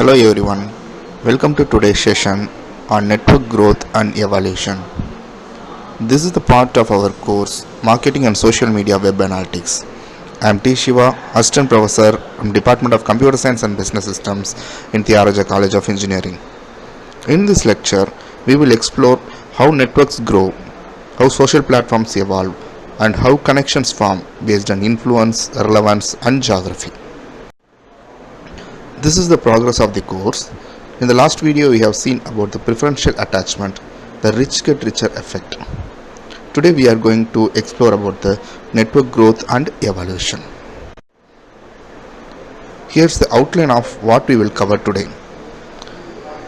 Hello everyone, welcome to today's session on network growth and evolution. This is the part of our course Marketing and Social Media Web Analytics. I am T. Shiva, Assistant Professor from Department of Computer Science and Business Systems in Thiaraja College of Engineering. In this lecture, we will explore how networks grow, how social platforms evolve, and how connections form based on influence, relevance, and geography. This is the progress of the course. In the last video we have seen about the preferential attachment, the rich get richer effect. Today we are going to explore about the network growth and evolution. Here's the outline of what we will cover today.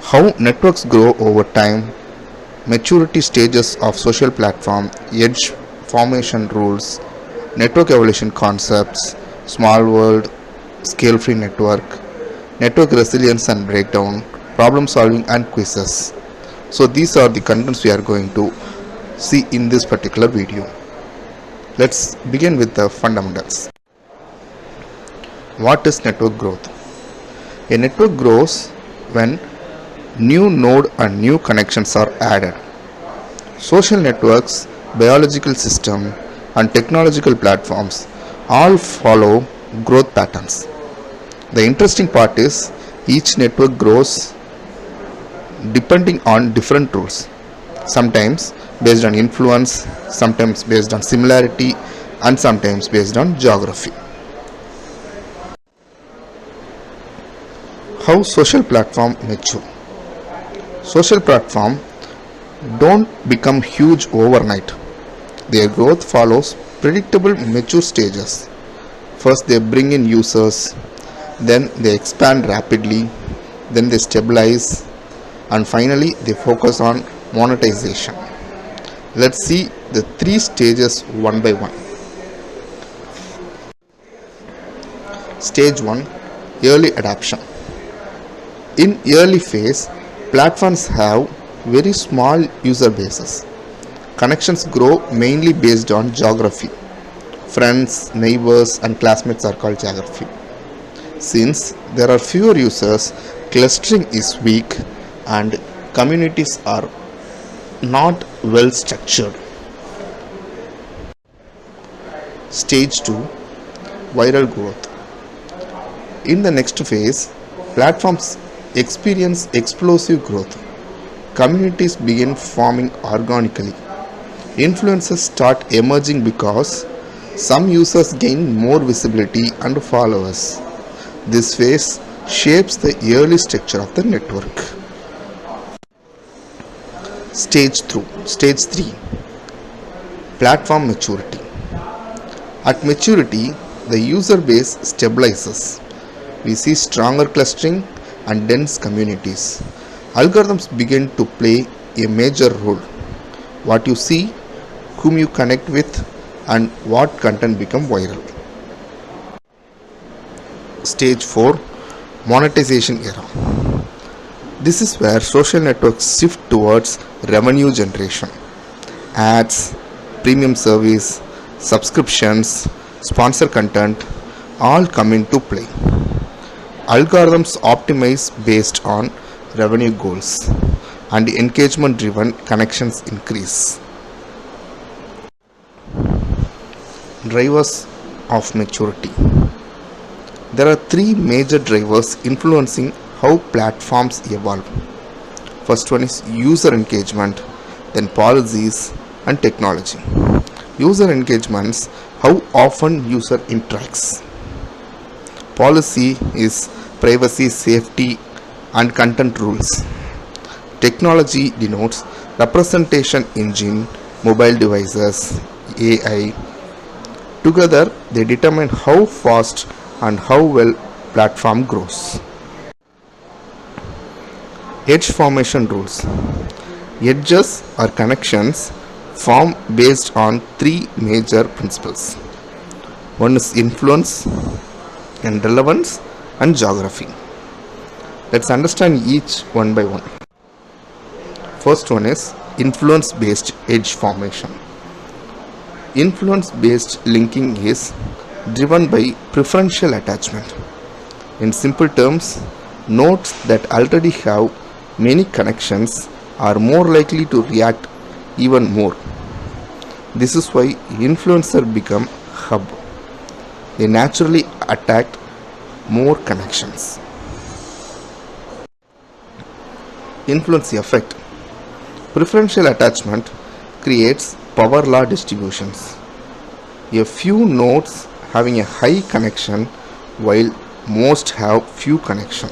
How networks grow over time, maturity stages of social platform, edge formation rules, network evolution concepts, small world, scale-free network, network resilience and breakdown, problem solving and quizzes. So these are the contents we are going to see in this particular video. Let's begin with the fundamentals. What is network growth? A network grows when new node and new connections are added. Social networks, biological system and technological platforms all follow growth patterns. The interesting part is each network grows depending on different rules, sometimes based on influence, sometimes based on similarity, and sometimes based on geography. How social platform mature? Social platform don't become huge overnight. Their growth follows predictable mature stages. First they bring in users, then they expand rapidly, then they stabilize, and finally they focus on monetization. Let's see the three stages one by one. Stage 1, early adoption. In early phase, platforms have very small user bases. Connections grow mainly based on geography. Friends, neighbors and classmates are called geography. Since there are fewer users, clustering is weak and communities are not well structured. Stage 2, viral growth. In the next phase, platforms experience explosive growth. Communities begin forming organically. Influencers start emerging because some users gain more visibility and followers. This phase shapes the early structure of the network. Stage 3, platform maturity. At maturity, the user base stabilizes. We see stronger clustering and dense communities. Algorithms begin to play a major role. What you see, whom you connect with, and what content become viral. Stage 4, monetization era. This is where social networks shift towards revenue generation. Ads, premium service, subscriptions, sponsor content all come into play. Algorithms optimize based on revenue goals and engagement driven connections increase. Drivers of maturity. There are three major drivers influencing how platforms evolve. First one is user engagement, then policies and technology. User engagements, how often user interacts. Policy is privacy, safety and content rules. Technology denotes representation engine, mobile devices, AI. Together they determine how fast and how well platform grows. Edge formation rules. Edges or connections form based on three major principles. One is influence and relevance and geography. Let's understand each one by one. First one is influence based edge formation. Influence based linking is driven by preferential attachment. In simple terms, Nodes that already have many connections are more likely to react even more. This is why influencer become hub. They naturally attract more connections. Influence effect. Preferential attachment creates power law distributions. A few nodes having a high connection while most have few connection.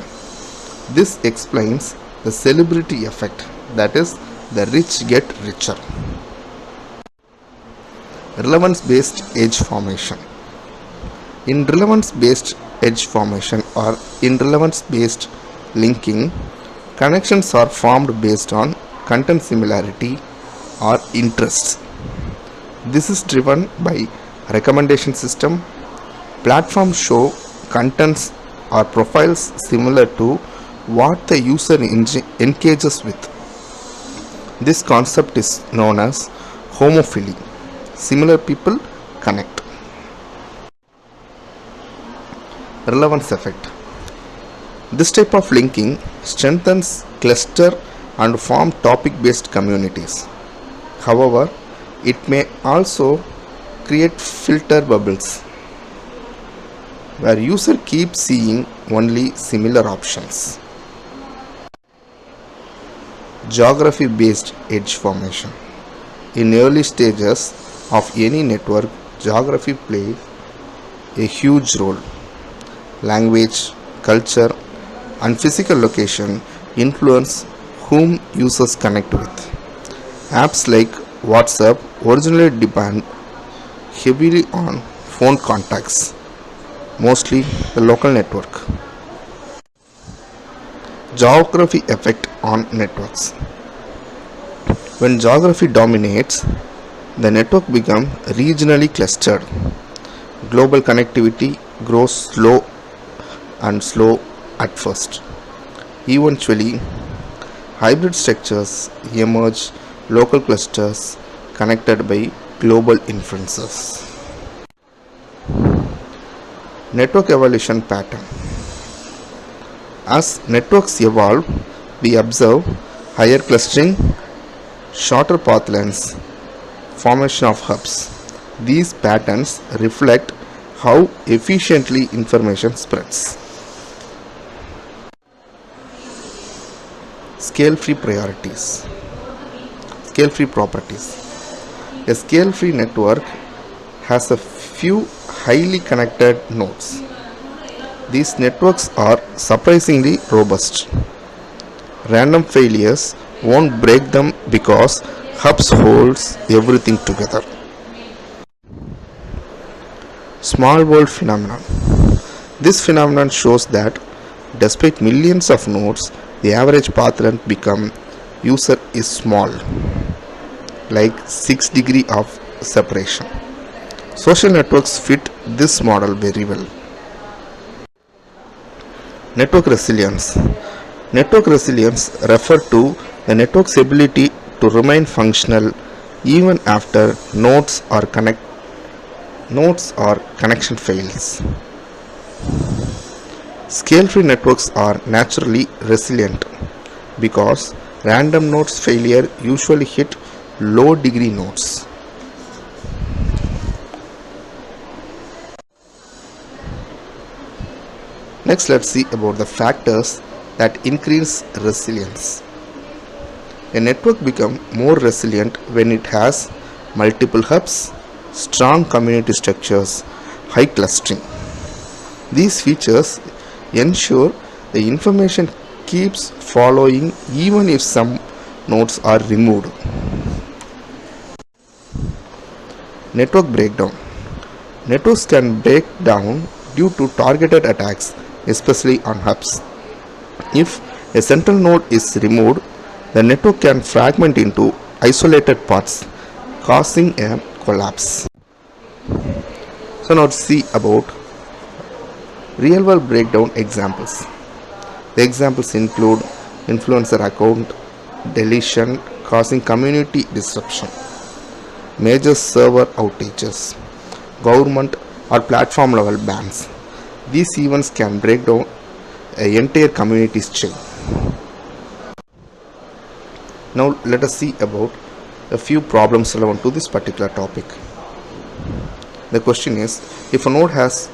This explains the celebrity effect, that is, the rich get richer. Relevance based edge formation. In relevance based edge formation or in relevance based linking, connections are formed based on content similarity or interests. This is driven by recommendation system. Platforms show contents or profiles similar to what the user engages with. This concept is known as homophily. Similar people connect. Relevance effect. This type of linking strengthens cluster and form topic-based communities. However, it may also create filter bubbles where user keeps seeing only similar options. Geography based edge formation. In early stages of any network, geography plays a huge role. Language, culture, and physical location influence whom users connect with. Apps like WhatsApp originally depend heavily on phone contacts, mostly the local network. Geography effect on networks. When geography dominates, the network becomes regionally clustered. Global connectivity grows slow at first. Eventually, hybrid structures emerge, local clusters connected by global inferences. Network evolution pattern. As networks evolve, we observe higher clustering, shorter path lengths, formation of hubs. These patterns reflect how efficiently information spreads. Scale-free priorities. Scale-free properties. A scale-free network has a few highly connected nodes. These networks are surprisingly robust. Random failures won't break them because hubs holds everything together. Small world phenomenon. This phenomenon shows that despite millions of nodes, the average path length become user is small, like 6 degree of separation. Social networks fit this model very well. Network resilience. Network resilience refers to the network's ability to remain functional even after nodes or connection fails. Scale-free networks are naturally resilient because random nodes failure usually hit low degree nodes. Next, let's see about the factors that increase resilience. A network becomes more resilient when it has multiple hubs, strong community structures, high clustering. These features ensure the information keeps following even if some nodes are removed. Network breakdown. Networks can break down due to targeted attacks, especially on hubs. If a central node is removed, the network can fragment into isolated parts, causing a collapse. So now let's see about real world breakdown examples. The examples include influencer account deletion causing community disruption, major server outages, government or platform level bans. These events can break down an entire community's chain. Now let us see about a few problems relevant to this particular topic. The question is, if a node has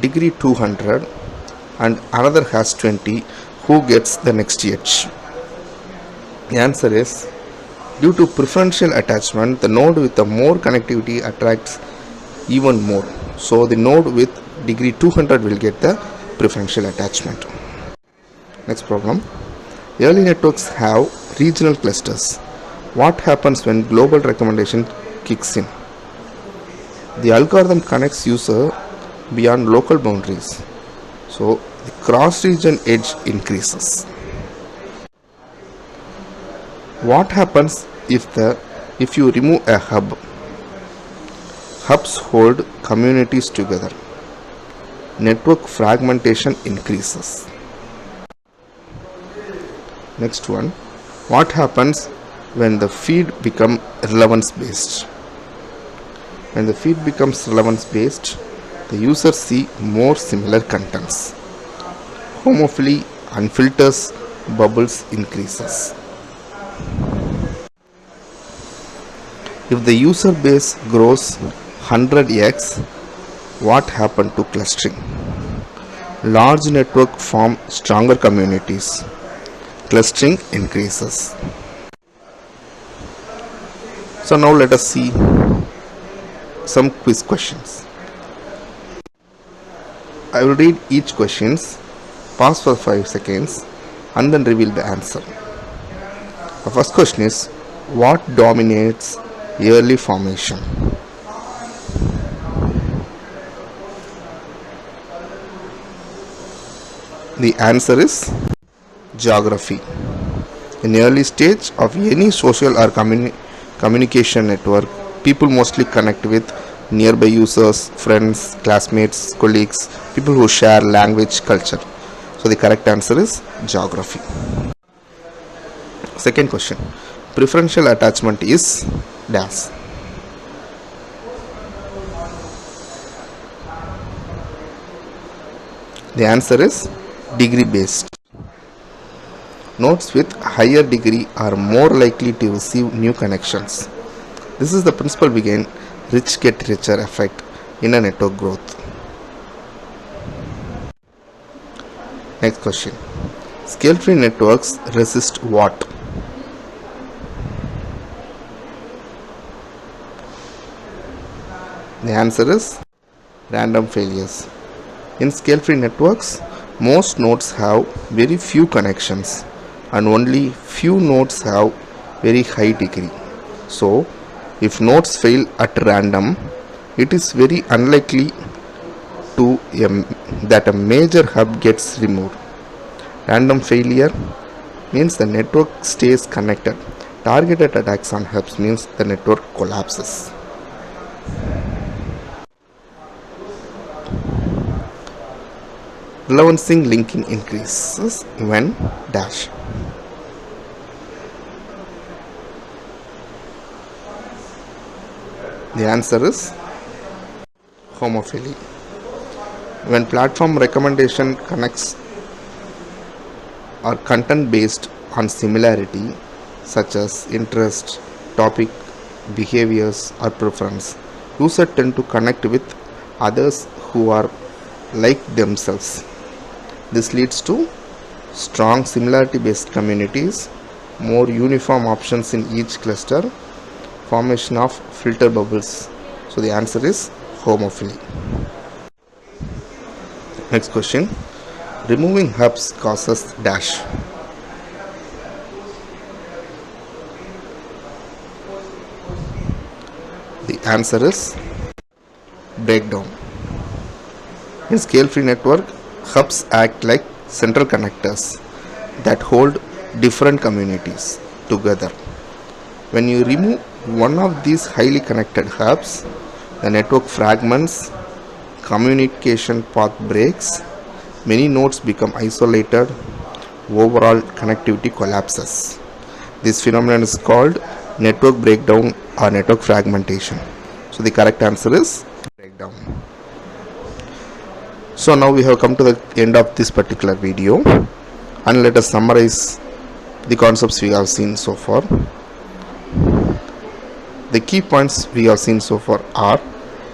degree 200 and another has 20, who gets the next edge? The answer is, due to preferential attachment, the node with the more connectivity attracts even more. So the node with degree 200 will get the preferential attachment. Next problem. Early networks have regional clusters. What happens when global recommendation kicks in? The algorithm connects user beyond local boundaries. So the cross-region edge increases. What happens if you remove a hub? Hubs hold communities together. Network fragmentation increases. Next one. What happens when the feed becomes relevance based? When the feed becomes relevance based, the users see more similar contents. Homophily and filters bubbles increases. If the user base grows 100x, what happened to clustering? Large network form stronger communities. Clustering increases. So now let us see some quiz questions. I will read each questions, pause for 5 seconds and then reveal the answer. The first question is, what dominates early formation? The answer is geography. In early stage of any social or communication network, people mostly connect with nearby users, friends, classmates, colleagues, people who share language, culture. So the correct answer is geography. Second question. Preferential attachment is dash. The answer is degree based. Nodes with higher degree are more likely to receive new connections. This is the principle behind rich get richer effect in a network growth. Next question. Scale-free networks resist what? The answer is random failures. In scale-free networks, most nodes have very few connections and only few nodes have very high degree. So, if nodes fail at random, it is very unlikely that a major hub gets removed. Random failure means the network stays connected. Targeted attacks on hubs means the network collapses. Relevancing linking increases when dash. The answer is homophily. When platform recommendation connects are content based on similarity such as interest, topic, behaviors or preference, users tend to connect with others who are like themselves. This leads to strong similarity based communities, more uniform options in each cluster, formation of filter bubbles. So the answer is homophily. Next question. Removing hubs causes dash. The answer is breakdown. In scale-free network, hubs act like central connectors that hold different communities together. When you remove one of these highly connected hubs, the network fragments, communication path breaks, many nodes become isolated, overall connectivity collapses. This phenomenon is called network breakdown or network fragmentation. So the correct answer is breakdown. So now we have come to the end of this particular video, and let us summarize the concepts we have seen so far. The key points we have seen so far are: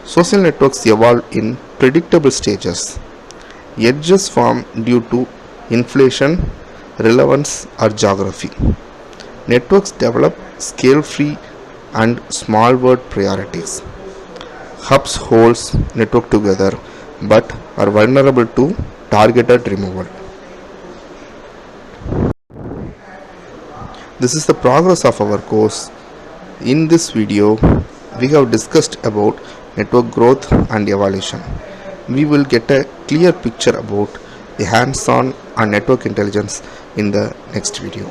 social networks evolve in predictable stages. Edges form due to inflation, relevance, or geography. Networks develop scale-free and small word priorities. Hubs holds network together but are vulnerable to targeted removal. This is the progress of our course. In this video, we have discussed about network growth and evolution. We will get a clear picture about the hands-on and network intelligence in the next video.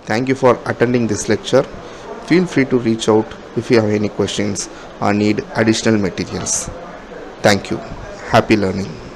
Thank you for attending this lecture. Feel free to reach out if you have any questions or need additional materials. Thank you. Happy learning.